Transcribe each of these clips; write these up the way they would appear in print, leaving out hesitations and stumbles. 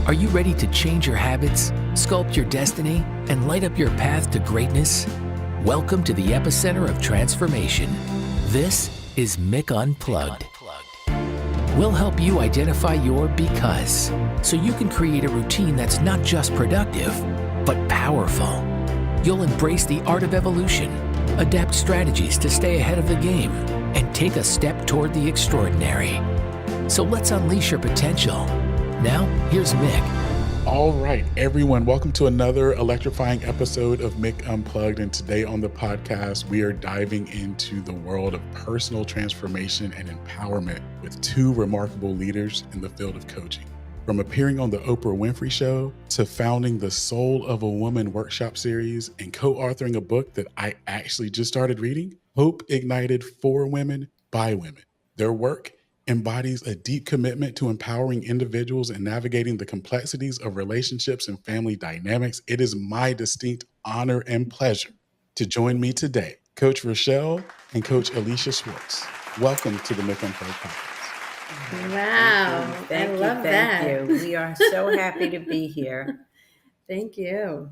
Are you ready to change your habits, sculpt your destiny, and light up your path to greatness? Welcome to the epicenter of transformation. This is Mick Unplugged. We'll help you identify your because, so you can create a routine that's not just productive, but powerful. You'll embrace the art of evolution, adapt strategies to stay ahead of the game, and take a step toward the extraordinary. So let's unleash your potential. Now, here's Mick. All right, everyone, welcome to another electrifying episode of Mick Unplugged. And today on the podcast, we are diving into the world of personal transformation and empowerment with two remarkable leaders in the field of coaching. From appearing on the Oprah Winfrey Show to founding the Soul of a Woman workshop series and co-authoring a book that I actually just started reading, Hope Ignited for Women by Women. Their work embodies a deep commitment to empowering individuals and navigating the complexities of relationships and family dynamics. It is my distinct honor and pleasure to join me today, Coach Rochelle and Coach Alisha Schwartz. Welcome to the Mick Unplugged podcast. Wow, I love that. Thank you. We are so happy to be here. Thank you.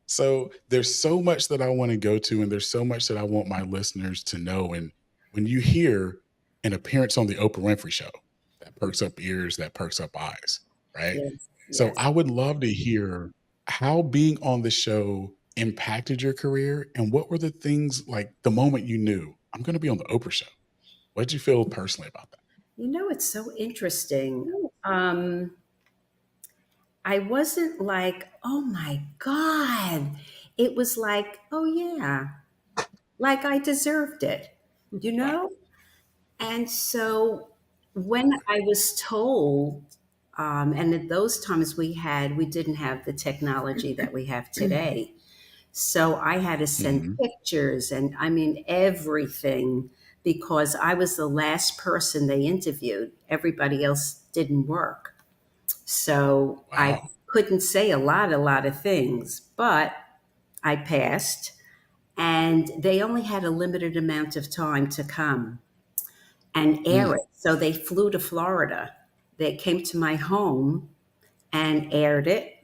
So there's so much that I want to go to, and there's so much that I want my listeners to know. And when you hear an appearance on the Oprah Winfrey Show, that perks up ears, that perks up eyes, right? Yes, So yes. I would love to hear how being on the show impacted your career, and what were the things, like the moment you knew, I'm going to be on the Oprah Show. What did you feel personally about that? You know, it's so interesting. I wasn't like, oh my God. It was like, oh yeah, like I deserved it, you know? And so when I was told, and at those times we didn't have the technology that we have today. So I had to send pictures and I mean everything, because I was the last person they interviewed. Everybody else didn't work. So I Wow. couldn't say a lot of things, but I passed, and they only had a limited amount of time to come and air it. So they flew to Florida. They came to my home and aired it.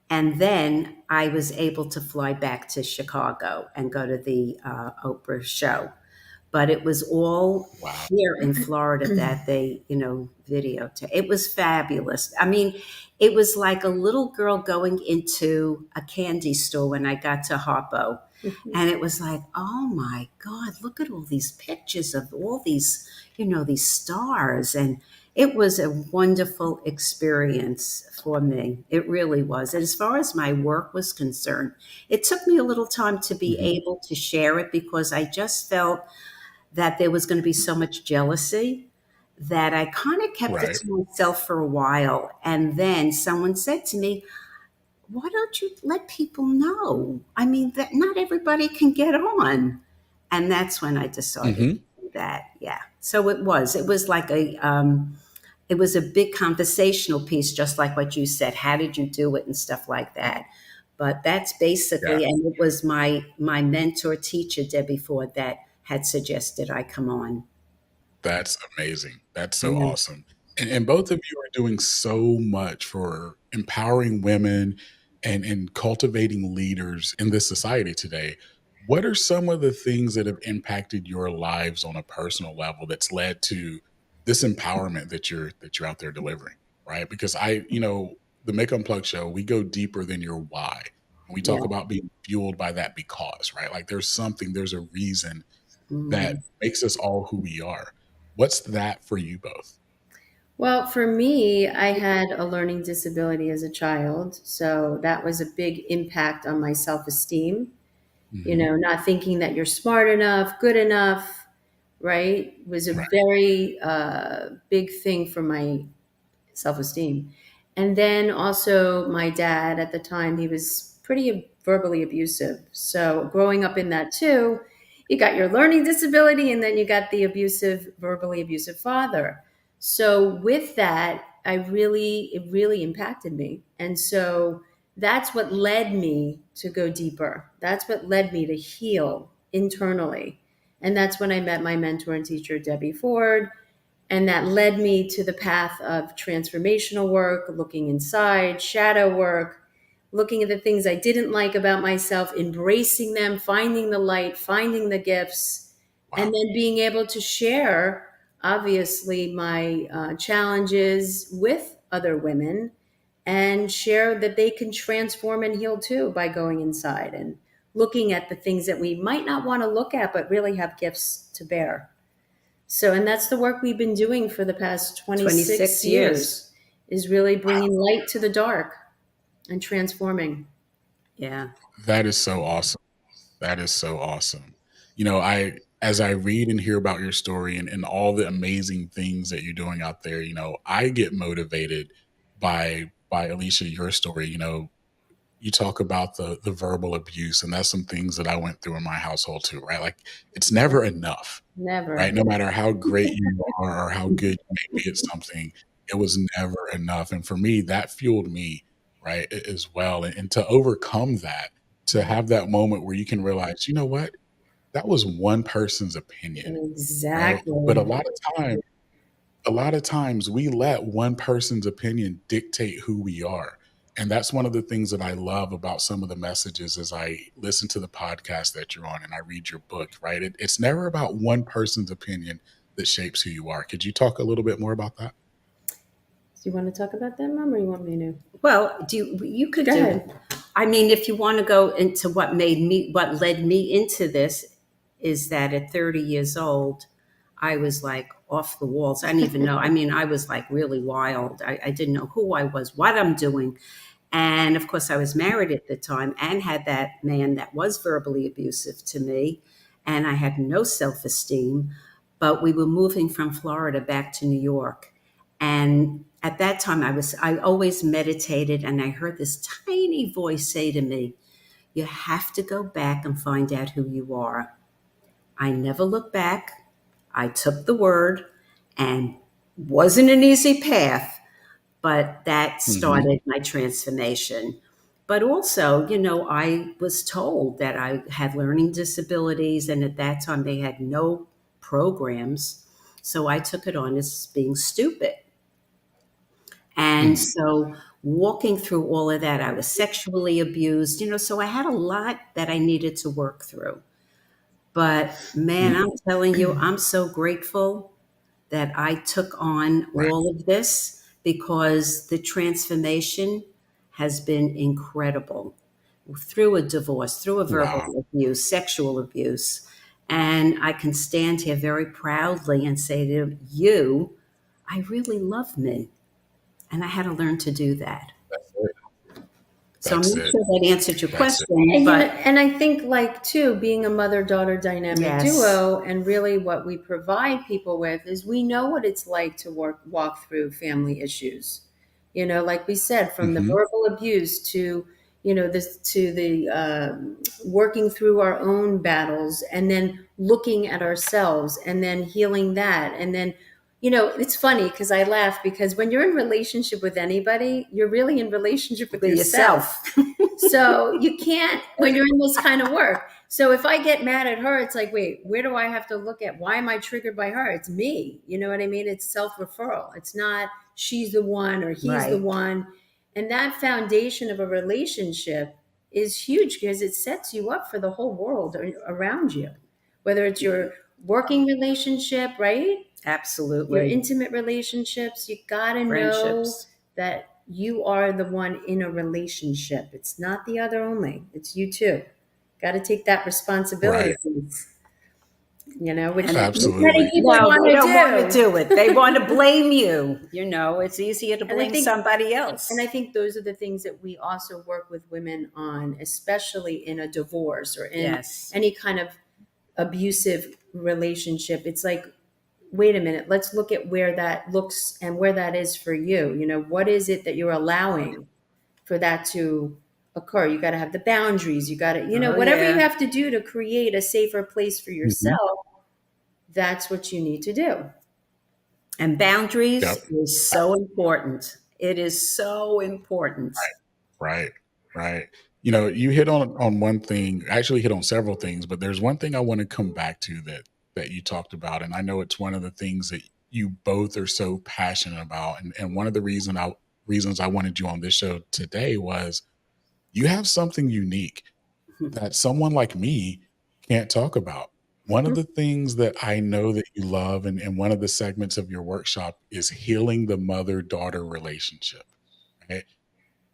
And then I was able to fly back to Chicago and go to the Oprah show. But it was all Wow. here in Florida that they, videotaped. It was fabulous. I mean, it was like a little girl going into a candy store when I got to Harpo. And it was like, oh my God, look at all these pictures of all these, these stars. And it was a wonderful experience for me. It really was. And as far as my work was concerned, it took me a little time to be able to share it, because I just felt that there was going to be so much jealousy that I kind of kept it to myself for a while. And then someone said to me, why don't you let people know? I mean, that not everybody can get on. And that's when I decided to do that. Yeah. So it was like it was a big conversational piece, just like what you said. How did you do it and stuff like that? But that's basically, and it was my mentor teacher, Debbie Ford, that had suggested I come on. That's amazing. That's so awesome. And both of you are doing so much for empowering women and cultivating leaders in this society today. What are some of the things that have impacted your lives on a personal level that's led to this empowerment that you're out there delivering, right? Because the Mick Unplugged show, we go deeper than your why. We talk about being fueled by that because, right? Like there's a reason that makes us all who we are. What's that for you both? Well, for me, I had a learning disability as a child. So that was a big impact on my self-esteem. Not thinking that you're smart enough, good enough, right? Was a very big thing for my self-esteem. And then also my dad at the time, he was pretty verbally abusive. So growing up in that too, you got your learning disability and then you got the verbally abusive father. So with that, it really impacted me. And so that's what led me to go deeper. That's what led me to heal internally. And that's when I met my mentor and teacher, Debbie Ford. And that led me to the path of transformational work, looking inside, shadow work, looking at the things I didn't like about myself, embracing them, finding the light, finding the gifts, and then being able to share, obviously, my challenges with other women and share that they can transform and heal too by going inside and looking at the things that we might not want to look at, but really have gifts to bear. So, and that's the work we've been doing for the past 26 years, is really bringing light to the dark and transforming. Yeah. That is so awesome. That is so awesome. As I read and hear about your story and all the amazing things that you're doing out there, I get motivated by Alisha, your story. You talk about the verbal abuse, and that's some things that I went through in my household too, right? Like, it's never enough. Never. Right? No matter how great you are or how good you may be at something, it was never enough. And for me, that fueled me, right, as well. And to overcome that, to have that moment where you can realize, you know what, that was one person's opinion. Exactly. Right? But a lot of times we let one person's opinion dictate who we are. And that's one of the things that I love about some of the messages as I listen to the podcast that you're on and I read your book, right? It's never about one person's opinion that shapes who you are. Could you talk a little bit more about that? Do you want to talk about that, Mom, or you want me to? Well, you could Go do. ahead. I mean, if you want to go into what led me into this, is that at 30 years old, I was like off the walls. I didn't even know. I mean, I was like really wild. I didn't know who I was, what I'm doing. And of course, I was married at the time and had that man that was verbally abusive to me. And I had no self-esteem, but we were moving from Florida back to New York. And at that time, I always meditated, and I heard this tiny voice say to me, you have to go back and find out who you are. I never looked back. I took the word, and wasn't an easy path, but that started my transformation. But also, I was told that I had learning disabilities, and at that time they had no programs. So I took it on as being stupid. And so walking through all of that, I was sexually abused, so I had a lot that I needed to work through. But man, I'm telling you, I'm so grateful that I took on all of this, because the transformation has been incredible through a divorce, through a verbal abuse, sexual abuse. And I can stand here very proudly and say to you, I really love me. And I had to learn to do that. That's it. So I'm not sure that answered your question. And I think, like, too, being a mother-daughter dynamic duo, and really what we provide people with is we know what it's like to walk through family issues. Like we said, from the verbal abuse to, the working through our own battles, and then looking at ourselves and then healing that. And then, it's funny because I laugh, because when you're in relationship with anybody, you're really in relationship with yourself. So you can't, when you're in this kind of work. So if I get mad at her, it's like, wait, where do I have to look at? Why am I triggered by her? It's me. You know what I mean? It's self-referral. It's not she's the one or he's the one. And that foundation of a relationship is huge, because it sets you up for the whole world around you, whether it's your working relationship, right? Absolutely. Your intimate relationships, you got to know that you are the one in a relationship. It's not the other only. It's you too. Got to take that responsibility. Which absolutely. many people don't want to do it. They want to blame you. It's easier to blame somebody else. And I think those are the things that we also work with women on, especially in a divorce or in any kind of abusive relationship. It's like, wait a minute, let's look at where that looks and where that is for you. What is it that you're allowing for that to occur? You got to have the boundaries. You got to, whatever you have to do to create a safer place for yourself, that's what you need to do. And boundaries is so important. It is so important. Right. You hit on one thing, actually hit on several things, but there's one thing I want to come back to that you talked about. And I know it's one of the things that you both are so passionate about. And one of the reasons I wanted you on this show today was you have something unique that someone like me can't talk about. One of the things that I know that you love, and one of the segments of your workshop is healing the mother-daughter relationship. Right?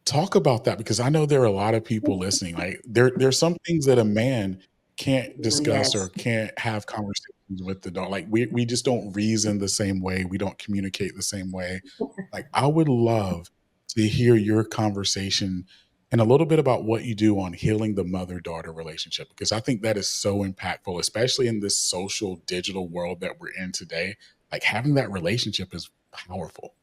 Talk about that, because I know there are a lot of people listening. Like there's some things that a man can't discuss or Yes. can't have conversations with the dog. Like we just don't reason the same way. We don't communicate the same way. Like I would love to hear your conversation and a little bit about what you do on healing the mother-daughter relationship, because I think that is so impactful, especially in this social digital world that we're in today. Like having that relationship is powerful.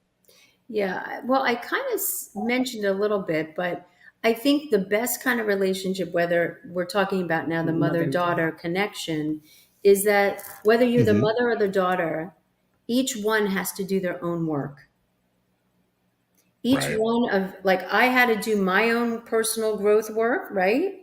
Yeah, well, I kind of mentioned a little bit, but I think the best kind of relationship, whether we're talking about now the mother daughter connection, is that whether you're the Mhm. mother or the daughter, each one has to do their own work. Each Right. one of, like, I had to do my own personal growth work, right?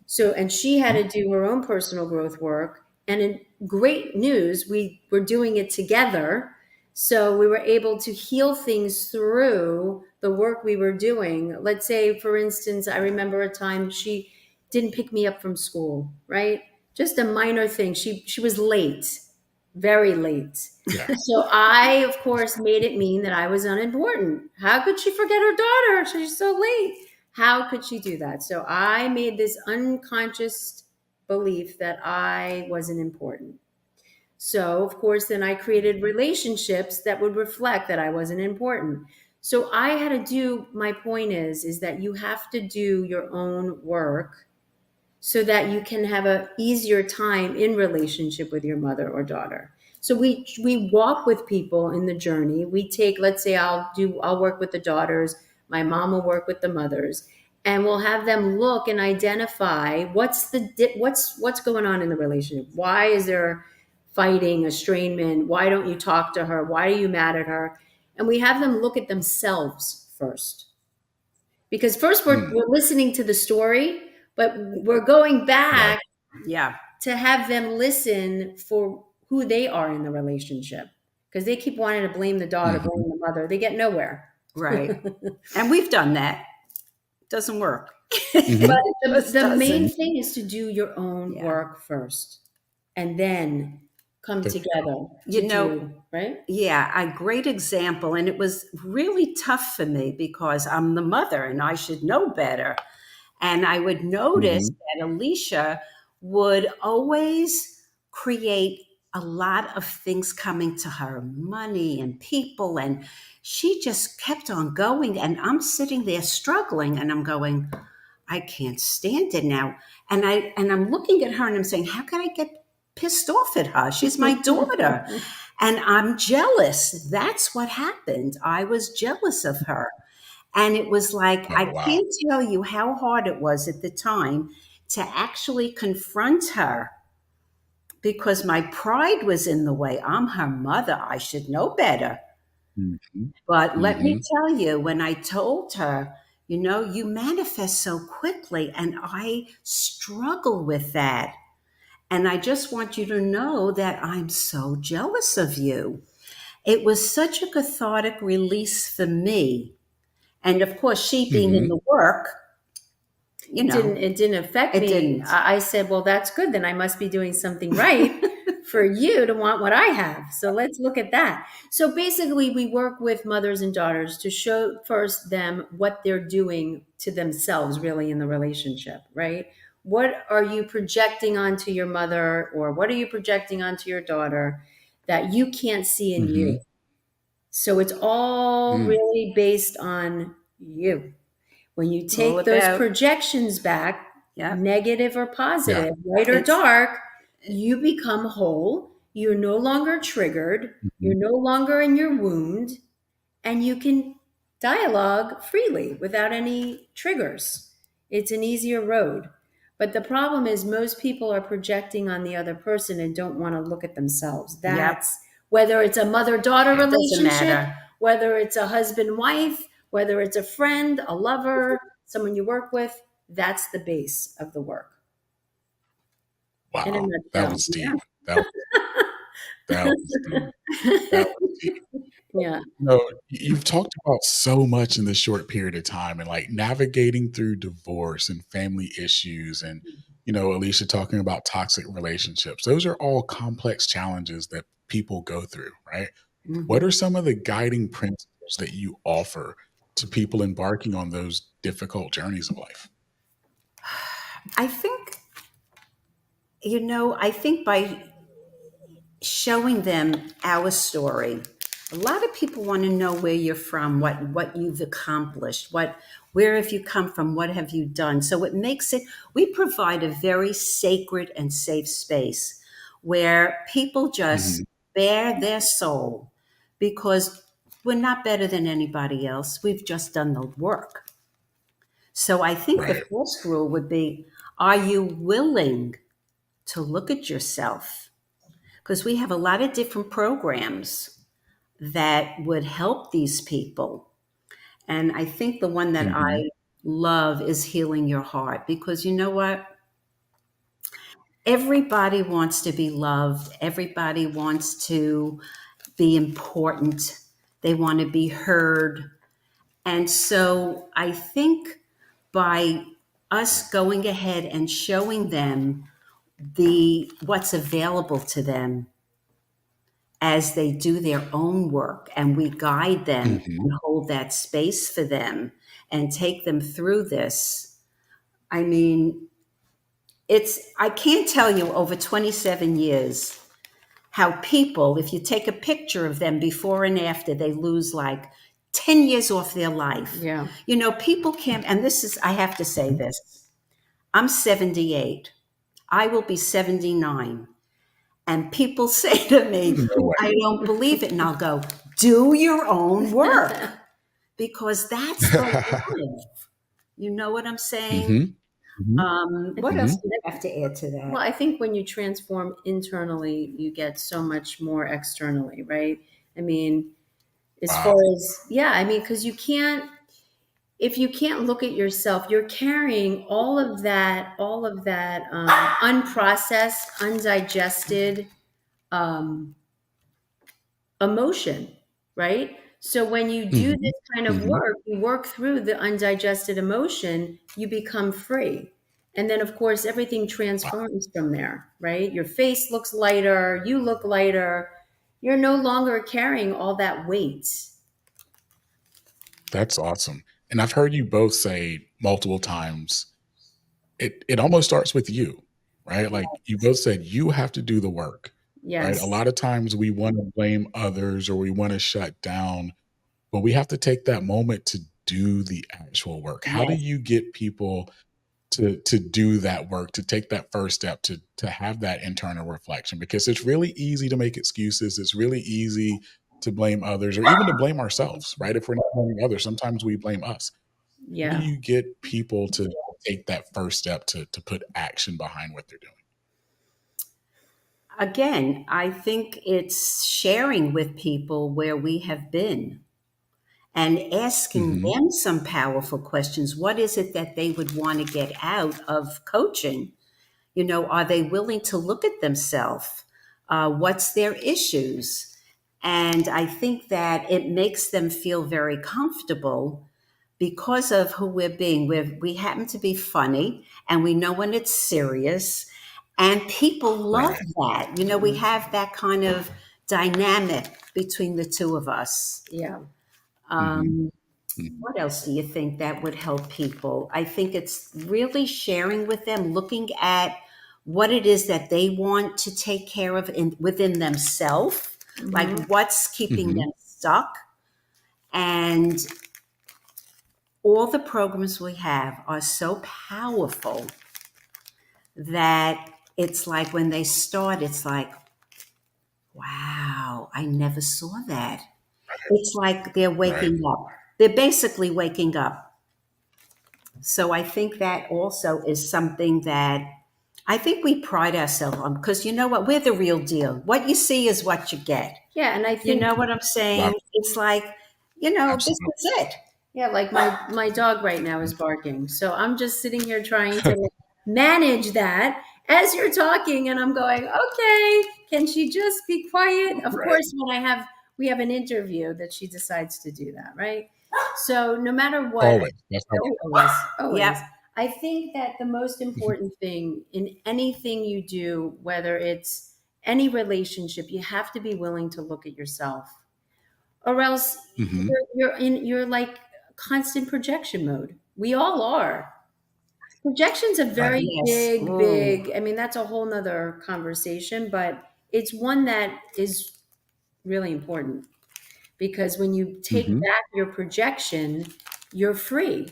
So, and she had to do her own personal growth work. And in great news, we were doing it together. So we were able to heal things through the work we were doing. Let's say, for instance, I remember a time she didn't pick me up from school, right? Just a minor thing. She was late, very late. Yeah. So I, of course, made it mean that I was unimportant. How could she forget her daughter? She's so late. How could she do that? So I made this unconscious belief that I wasn't important. So, of course, then I created relationships that would reflect that I wasn't important. So I had to do, my point is that you have to do your own work so that you can have a easier time in relationship with your mother or daughter. So we walk with people in the journey. We take, let's say I'll work with the daughters, my mom will work with the mothers, and we'll have them look and identify what's going on in the relationship. Why is there fighting, estrangement? Why don't you talk to her? Why are you mad at her? And we have them look at themselves first. Because first we're listening to the story, but we're going back Yeah. to have them listen for who they are in the relationship. Because they keep wanting to blame the daughter, blame the mother. They get nowhere. Right. And we've done that. Doesn't work. Mhm. But Just the main doesn't. thing is to do your own Yeah. work first and then come The- together You to know, do, right? Yeah, a great example. And it was really tough for me because I'm the mother and I should know better. And I would notice Mhm. that Alicia would always create a lot of things coming to her, money and people. And she just kept on going. And I'm sitting there struggling and I'm going, I can't stand it now. And I'm looking at her and I'm saying, how can I get pissed off at her? She's my daughter. And I'm jealous. That's what happened. I was jealous of her. And it was like, Oh, I wow. can't tell you how hard it was at the time to actually confront her because my pride was in the way. I'm her mother. I should know better. Mhm. But let me Mhm. tell you, when I told her, you manifest so quickly, and I struggle with that. And I just want you to know that I'm so jealous of you. It was such a cathartic release for me. And of course, she being in Mhm. the work, It didn't affect it me. didn't. I said, well, that's good. Then I must be doing something right for you to want what I have. So let's look at that. So basically, we work with mothers and daughters to show first them what they're doing to themselves really in the relationship, right? What are you projecting onto your mother, or what are you projecting onto your daughter that you can't see in you? Mhm. So it's all Mm. really based on you. When you All take those about, projections back, yeah. negative or Yeah. positive, light or It's, dark, you become whole. You're no longer triggered. Mhm. You're no longer in your wound, and you can dialogue freely without any triggers. It's an easier road. But the problem is, most people are projecting on the other person and don't want to look at themselves. yep, That's whether it's a mother daughter it doesn't relationship, matter. whether it's a husband wife, whether it's a friend, a lover, someone you work with. That's the base of the work in a Wow. That nutshell. was Yeah. deep. That That was deep. That was deep. Yeah. You've talked about so much in this short period of time and like navigating through divorce and family issues and, Alicia talking about toxic relationships. Those are all complex challenges that people go through, right? What are Mhm. some of the guiding principles that you offer to people embarking on those difficult journeys of life? I think, I think by showing them our story, a lot of people want to know where you're from, what you've accomplished, where have you come from, what have you done. So it makes it, we provide a very sacred and safe space where people just Mhm. bare their soul because we're not better than anybody else. We've just done the work. So I think the Right. first rule would be, are you willing to look at yourself? Because we have a lot of different programs that would help these people. And I think the one that Mhm. I love is Healing Your Heart, because you know what? Everybody wants to be loved, everybody wants to be important, they want to be heard. And so I think by us going ahead and showing them the what's available to them as they do their own work, and we guide them Mhm. and hold that space for them and take them through this. I mean, I can't tell you over 27 years how people, if you take a picture of them before and after, they lose like 10 years off their life. Yeah. People can't, and this is, I have to say this, I'm 78. I will be 79. And people say to me, No way. I don't believe it. And I'll go, do your own work because that's the life. You know what I'm saying? Mhm. Mhm. What else Mhm. do you have to add to Well, that? I think when you transform internally, you get so much more externally, right? I mean, as far Wow. as, yeah, I mean, because if you can't look at yourself, you're carrying all of that unprocessed, undigested um, emotion, right? So when you do Mhm. this kind of Mhm. work, you work through the undigested emotion, you become free. And then, of course, everything Wow. transforms from there, right? Your face looks lighter, you look lighter. You're no longer carrying all that weight. That's awesome. And I've heard you both say multiple times, it almost starts with you, right? Like you both said, you have to do the work, right? A Yes. lot of times we want to blame others or we want to shut down, but we have to take that moment to do the actual work. How do Yes. you get people to do that work, to take that first step, to have that internal reflection? Because it's really easy to make excuses. It's really easy to blame others or even to blame ourselves, right? If we're not blaming others, sometimes we blame us. How do Yeah. you get people to take that first step to put action behind what they're doing? Again, I think it's sharing with people where we have been and asking Mhm. them some powerful questions. What is it that they would want to get out of coaching? Are they willing to look at themselves? What's their issues? And I think that it makes them feel very comfortable because of who we're being. We happen to be funny and we know when it's serious, and people love Right. that. We have that kind of dynamic between the two of us. Yeah. Mhm. Um, Mhm. what else do you think that would help people? I think it's really sharing with them, looking at what it is that they want to take care of within themselves, like Mhm. what's keeping Mhm. them stuck. And all the programs we have are so powerful that it's like when they start, it's like, wow, I never saw that. It's like they're Right. waking up. They're basically waking up. So I think that also is something that I think we pride ourselves on because you know what? We're the real deal. What you see is what you get. Yeah. And I You think, know what I'm Love saying? it. It's like, this Absolutely. is it. yeah, like my dog right now is barking. So I'm just sitting here trying to manage that as you're talking, and I'm going, okay, can she just be quiet? Of course, when we have an interview that she decides to do that, right? So no matter what, Always. That's how always. Yep. I think that the most important thing in anything you do, whether it's any relationship, you have to be willing to look at yourself, or else you're like constant projection mode. We all are. Projection's a very Yes. big. I mean, that's a whole nother conversation, but it's one that is really important because when you take back your projection, you're free.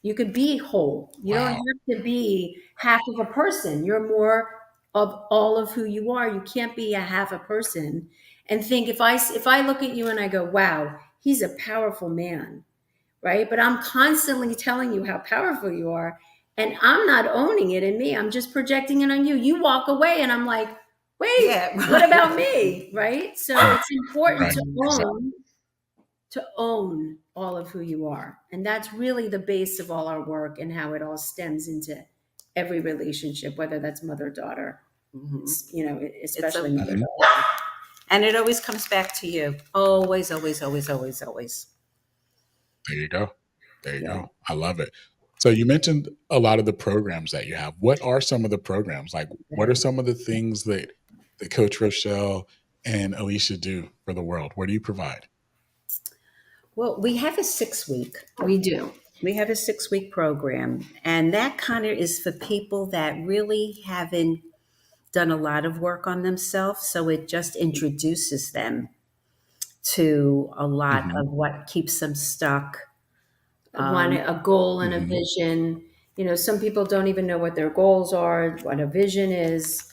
You could be whole. You don't have to be half of a person. You're more of all of who you are. You can't be a half a person and think if I look at you and I go, wow, he's a powerful man, right? But I'm constantly telling you how powerful you are, and I'm not owning it in me. I'm just projecting it on you. You walk away and I'm like, wait, what about me? Right? So it's important to own all of who you are. And that's really the base of all our work and how it all stems into every relationship, whether that's mother-daughter, especially mother-daughter. And it always comes back to you. Always, always, always, always, always. There you go. There you go. I love it. So you mentioned a lot of the programs that you have. What are some of the programs? Like, what are some of the things that Coach Rochelle and Alisha do for the world? What do you provide? Well, we have a 6-week. We do. We have a 6-week program, and that kind of is for people that really haven't done a lot of work on themselves. So it just introduces them to a lot of what keeps them stuck. A goal and a vision. Some people don't even know what their goals are, what a vision is.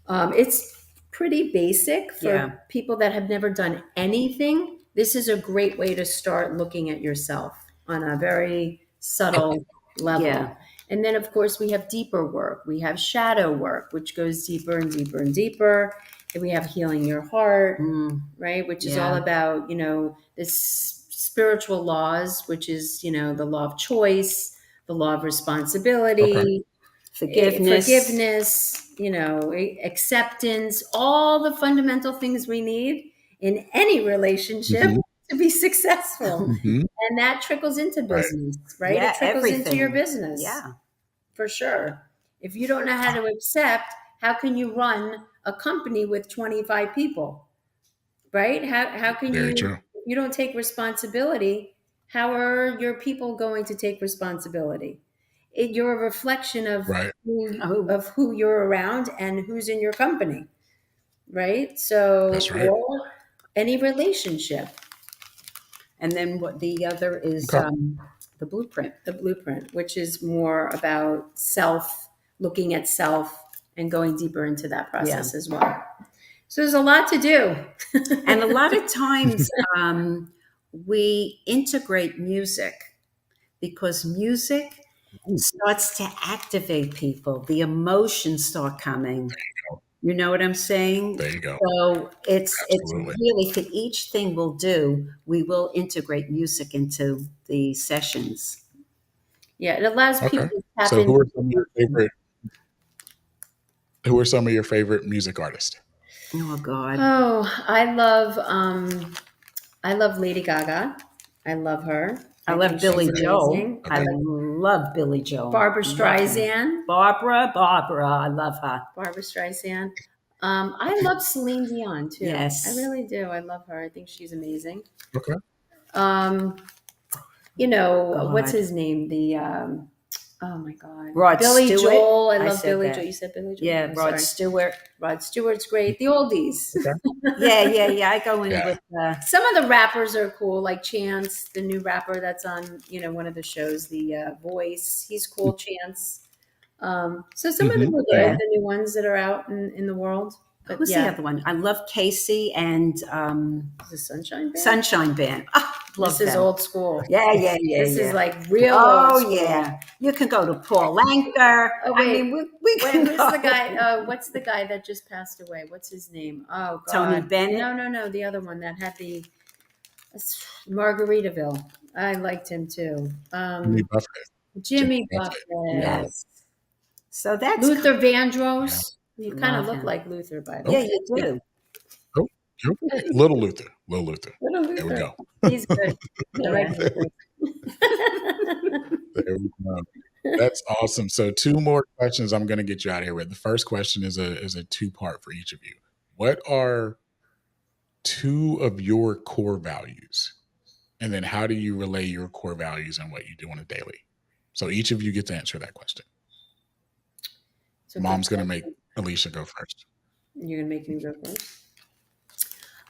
It's pretty basic for people that have never done anything. This is a great way to start looking at yourself on a very subtle level. Yeah. And then, of course, we have deeper work. We have shadow work, which goes deeper and deeper and deeper. And we have healing your heart, right? Which is all about, this spiritual laws, which is, the law of choice, the law of responsibility, forgiveness, acceptance, all the fundamental things we need in any relationship to be successful. And that trickles into business, right? Yeah, it trickles into your business. Yeah, for sure. If you don't know how to accept, how can you run a company with 25 people, right? How can you don't take responsibility, how are your people going to take responsibility? You're a reflection of who you're around and who's in your company, right? So that's right. Any relationship. And then what the other is the blueprint. The blueprint, which is more about looking at self and going deeper into that process as well. So there's a lot to do. And a lot of times we integrate music because music starts to activate people. The emotions start coming. You know what I'm saying? There you go. So it's really for each thing we'll do, we will integrate music into the sessions. Yeah, it allows people to tap So into. who are some of your favorite music artists? Oh God. Oh, I love Lady Gaga. I love her. I love Billy Joel. I love Billy Joel. Barbara Streisand. Barbara, I love her. Barbara Streisand. I love Celine Dion too. Yes. I really do. I love her. I think she's amazing. Okay. What's his name? Oh my God. Rod Billy Stewart. Joel. I love Billy Joel. You said Billy Joel? Yeah, Rod Stewart. Rod Stewart's great. The oldies. Okay. Yeah. I go in with some of the rappers are cool, like Chance, the new rapper that's on, one of the shows, The Voice. He's cool, Chance. So some of them are good, the new ones that are out in the world. But who's the other one? I love Casey and the Sunshine Band. Sunshine Band. This is old school. Yeah. This is like real. Oh old school. Yeah, you can go to Paul Anker. Oh, wait. I mean, we can. Who's the guy? What's the guy that just passed away? What's his name? Oh God, Tony Bennett. No, the other one that had the Margaritaville. I liked him too. Jimmy Buffett. Yes. So that's Luther Vandross. You kind of Love look him. like Luther, by the yeah, way. you do. Oh, you're right. Little Luther. Little There we Luther. go. He's good. I like Luther. There we go. That's awesome. So 2 more questions I'm going to get you out of here with. The first question is a 2-part for each of you. What are 2 of your core values? And then how do you relay your core values and what you do on a daily? So each of you get to answer that question. So Mom's going to make Alisha go first. You're going to make me go first?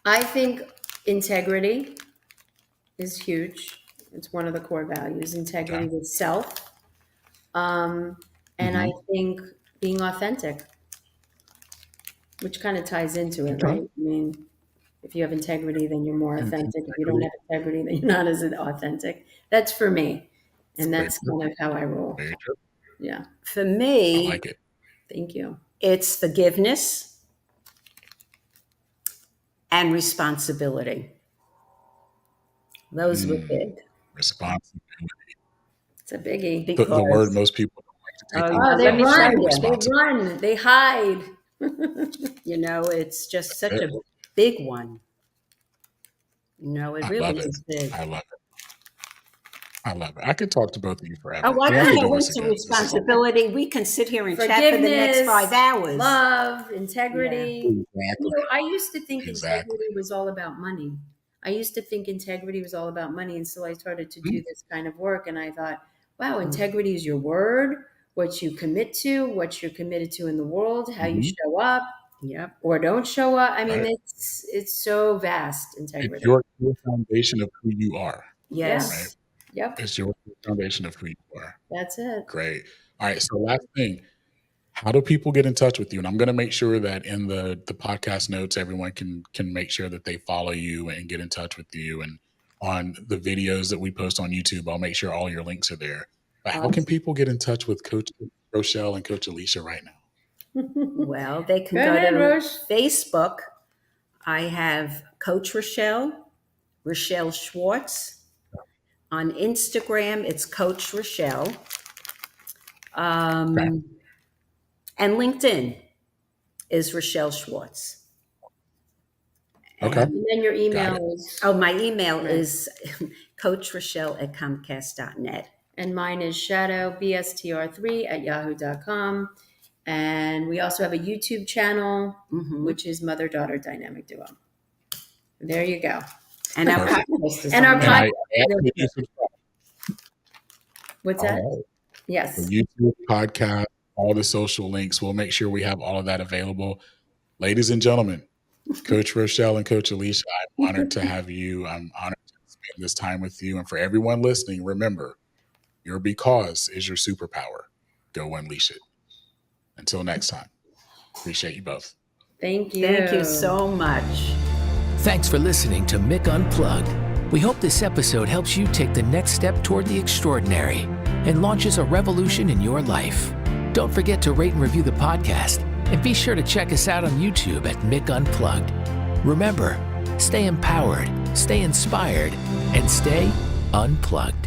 I think integrity is huge. It's one of the core values, integrity with self. And I think being authentic, which kind of ties into it, right? I mean, if you have integrity, then you're more authentic. If you don't have integrity, then you're not as authentic. That's for me. And that's kind of how I roll. Yeah. For me, I like it. Thank you. It's forgiveness and responsibility. Those were big. Responsibility. It's a biggie. The word most people don't like to take. Oh, they Let me show run. you. They run. They hide. You know, it's just such a big one. You know, it I really love it. is big. I love it. I love it. I could talk to both of you forever. Oh, I We have to can't do wait this to again. responsibility. We can sit here and chat for the next 5 hours. Love, integrity. Exactly. You know, I used to think Exactly. integrity was all about money. I used to think integrity was all about money until I started to do this kind of work. And I thought, wow, integrity is your word, what you commit to, what you're committed to in the world, how you show up or don't show up. I mean, it's so vast, integrity. It's your foundation of who you are. Yes. Right? Yep. It's your foundation of who you are. That's it. Great. All right. So last thing, how do people get in touch with you? And I'm going to make sure that in the podcast notes, everyone can make sure that they follow you and get in touch with you. And on the videos that we post on YouTube, I'll make sure all your links are there. But how can people get in touch with Coach Rochelle and Coach Alisha right now? Well, they can Go go ahead, to Roche. Facebook. I have Coach Rochelle Schwartz. On Instagram, it's Coach Rochelle. And LinkedIn is Rochelle Schwartz. Okay. And then your email is, Oh, my email is coachrochelle@comcast.net. and mine is shadowbstr3@yahoo.com. And we also have a YouTube channel, which is Mother-Daughter Dynamic Duo. There you go. And our Perfect. podcast is And on our there. And podcast. What's that? the Yes. YouTube podcast, all the social links. We'll make sure we have all of that available. Ladies and gentlemen, Coach Rochelle and Coach Alisha, I'm honored to have you. I'm honored to spend this time with you. And for everyone listening, remember, your because is your superpower. Go unleash it. Until next time, appreciate you both. Thank you. Thank you so much. Thanks for listening to Mick Unplugged. We hope this episode helps you take the next step toward the extraordinary and launches a revolution in your life. Don't forget to rate and review the podcast, and be sure to check us out on YouTube at Mick Unplugged. Remember, stay empowered, stay inspired, and stay unplugged.